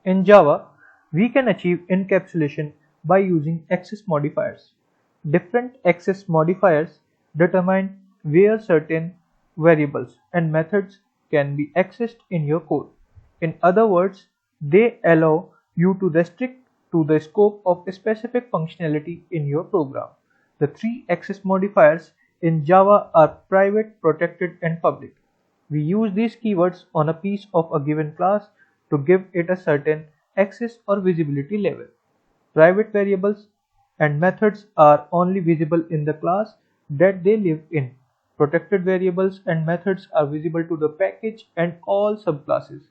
In Java, we can achieve encapsulation by using access modifiers. Different access modifiers determine where certain variables and methods can be accessed in your code. In other words, they allow you to restrict to the scope of a specific functionality in your program. The three access modifiers in Java are private, protected, and public. We use these keywords on a piece of a given class to give it a certain access or visibility level. Private variables and methods are only visible in the class that they live in. Protected variables and methods are visible to the package and all subclasses.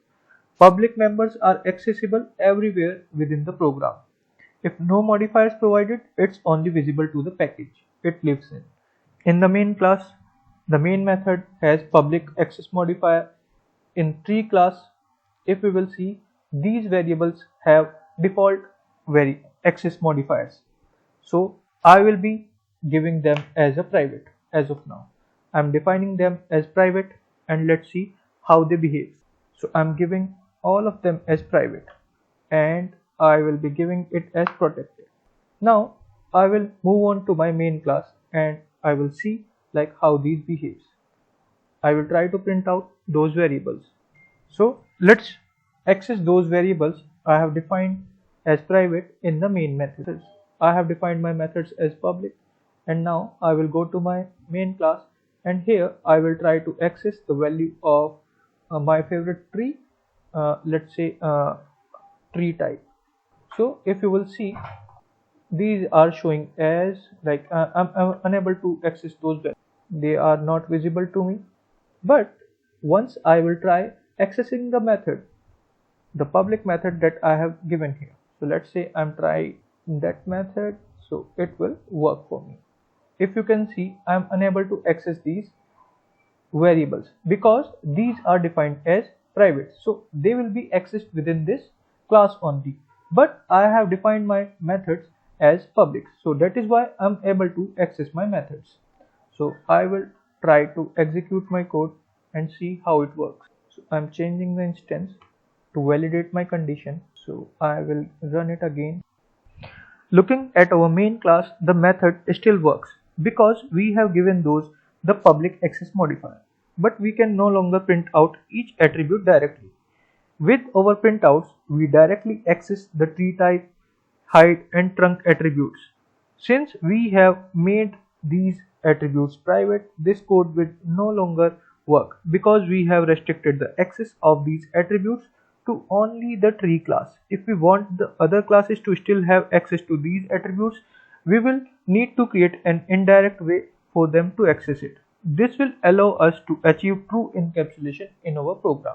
Public members are accessible everywhere within the program. If no modifier is provided, it's only visible to the package it lives in. In the main class, the main method has public access modifier. In tree class, if we will see, these variables have default access modifiers. So I will be giving them as a private as of now. I'm defining them as private and let's see how they behave. So I'm giving all of them as private and I will be giving it as protected. Now I will move on to my main class and I will see like how these behaves. I will try to print out those variables. So let's access those variables I have defined as private in the main methods. I have defined my methods as public and now I will go to my main class and here I will try to access the value of my favorite tree, let's say tree type. So if you will see, these are showing as like I'm unable to access those values. They are not visible to me, but once I will try accessing the method, the public method that I have given here. So let's say I'm trying that method, so it will work for me. If you can see, I'm unable to access these variables because these are defined as private, so they will be accessed within this class only, but I have defined my methods as public, so that is why I'm able to access my methods. So I will try to execute my code and see how it works. So I'm changing the instance to validate my condition, so I will run it again. Looking at our main class, the method still works because we have given those the public access modifier, but we can no longer print out each attribute directly. With our printouts, we directly access the tree type, height and trunk attributes. Since we have made these attributes private, this code will no longer work because we have restricted the access of these attributes to only the tree class. If we want the other classes to still have access to these attributes, we will need to create an indirect way for them to access it. This will allow us to achieve true encapsulation in our program.